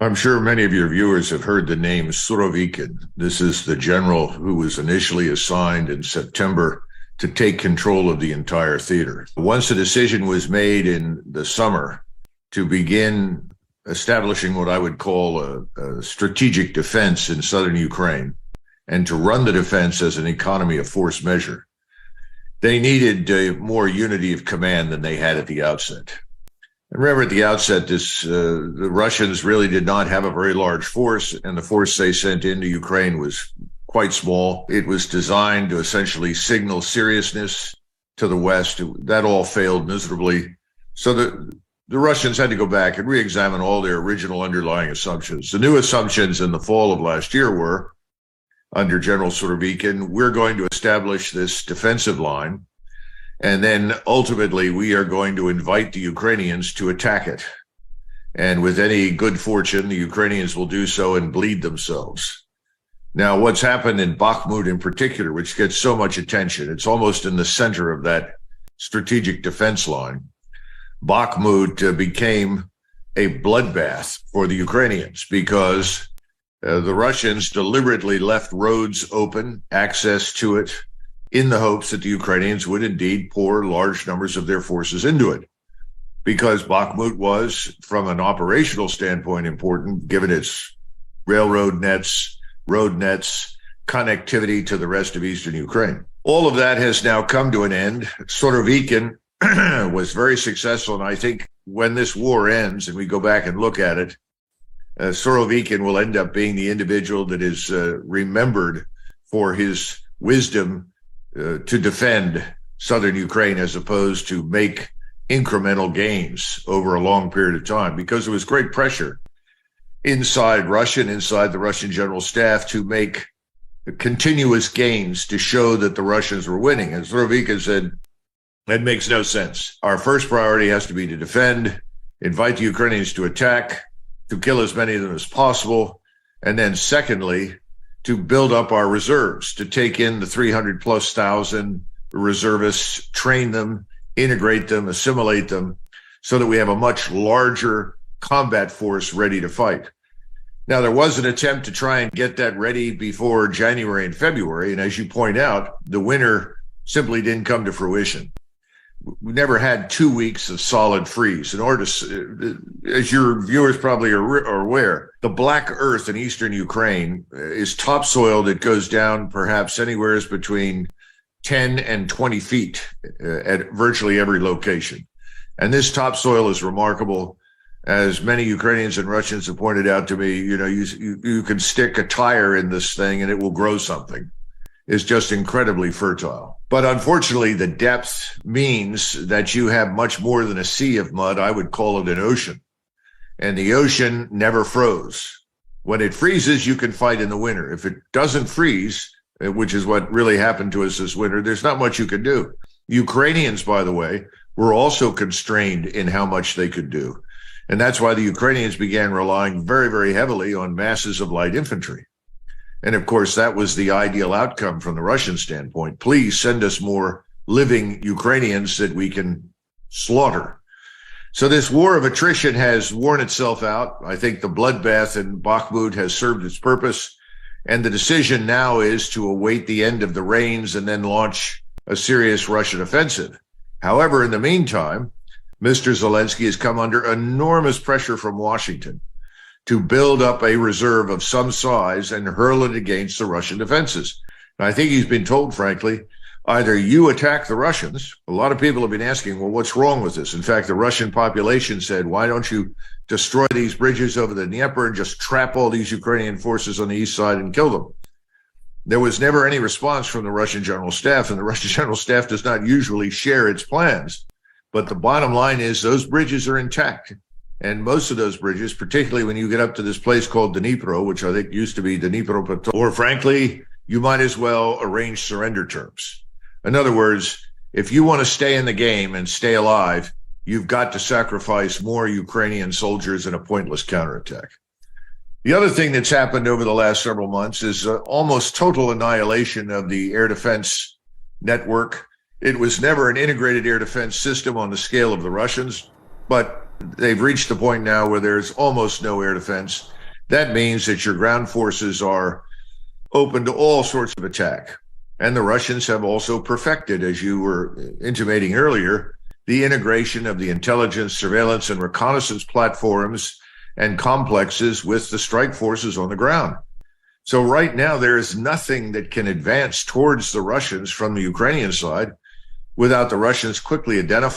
I'm sure many of your viewers have heard the name Surovikin. This is the general who was initially assigned in September to take control of the entire theater. Once a decision was made in the summer to begin establishing what I would call a strategic defense in southern Ukraine and to run the defense as an economy of force measure, they needed more unity of command than they had at the outset. And remember, at the outset, the Russians really did not have a very large force, and the force they sent into Ukraine was quite small. It was designed to essentially signal seriousness to the West. That all failed miserably. So the Russians had to go back and re-examine all their original underlying assumptions. The new assumptions in the fall of last year were, under General Surovikin, we're going to establish this defensive line, and then ultimately we are going to invite the Ukrainians to attack it. And with any good fortune, the Ukrainians will do so and bleed themselves. Now, what's happened in Bakhmut in particular, which gets so much attention, it's almost in the center of that strategic defense line. Bakhmut became a bloodbath for the Ukrainians because the Russians deliberately left roads open, access to it, in the hopes that the Ukrainians would indeed pour large numbers of their forces into it. Because Bakhmut was, from an operational standpoint, important, given its railroad nets, road nets, connectivity to the rest of eastern Ukraine. All of that has now come to an end. Surovikin was very successful, and I think when this war ends and we go back and look at it, Surovikin will end up being the individual that is remembered for his wisdom to defend southern Ukraine as opposed to make incremental gains over a long period of time, because there was great pressure inside the Russian general staff to make continuous gains to show that the Russians were winning. And Surovikin said, that makes no sense. Our first priority has to be to defend, invite the Ukrainians to attack, to kill as many of them as possible, and then secondly, to build up our reserves, to take in the 300,000+ reservists, train them, integrate them, assimilate them, so that we have a much larger combat force ready to fight. Now, there was an attempt to try and get that ready before January and February, and as you point out, the winter simply didn't come to fruition. We never had 2 weeks of solid freeze. In order to, as your viewers probably are aware, the black earth in eastern Ukraine is topsoil that goes down perhaps anywhere between 10 and 20 feet at virtually every location. And this topsoil is remarkable. As many Ukrainians and Russians have pointed out to me, you can stick a tire in this thing and it will grow something. It's just incredibly fertile. But unfortunately, the depth means that you have much more than a sea of mud. I would call it an ocean. And the ocean never froze. When it freezes, you can fight in the winter. If it doesn't freeze, which is what really happened to us this winter, there's not much you can do. Ukrainians, by the way, were also constrained in how much they could do. And that's why the Ukrainians began relying very, very heavily on masses of light infantry. And of course, that was the ideal outcome from the Russian standpoint. Please send us more living Ukrainians that we can slaughter. So this war of attrition has worn itself out. I think the bloodbath in Bakhmut has served its purpose. And the decision now is to await the end of the rains and then launch a serious Russian offensive. However, in the meantime, Mr. Zelensky has come under enormous pressure from Washington to build up a reserve of some size and hurl it against the Russian defenses. And I think he's been told, frankly, either you attack the Russians. A lot of people have been asking, well, what's wrong with this? In fact, the Russian population said, why don't you destroy these bridges over the Dnieper and just trap all these Ukrainian forces on the east side and kill them? There was never any response from the Russian general staff, and the Russian general staff does not usually share its plans. But the bottom line is those bridges are intact. And most of those bridges, particularly when you get up to this place called Dnipro, which I think used to be Dnipro, or frankly, you might as well arrange surrender terms. In other words, if you want to stay in the game and stay alive, you've got to sacrifice more Ukrainian soldiers in a pointless counterattack. The other thing that's happened over the last several months is almost total annihilation of the air defense network. It was never an integrated air defense system on the scale of the Russians, but They've reached the point now where there's almost no air defense. That means that your ground forces are open to all sorts of attack. And the Russians have also perfected, as you were intimating earlier, the integration of the intelligence, surveillance, and reconnaissance platforms and complexes with the strike forces on the ground. So right now, there is nothing that can advance towards the Russians from the Ukrainian side without the Russians quickly identifying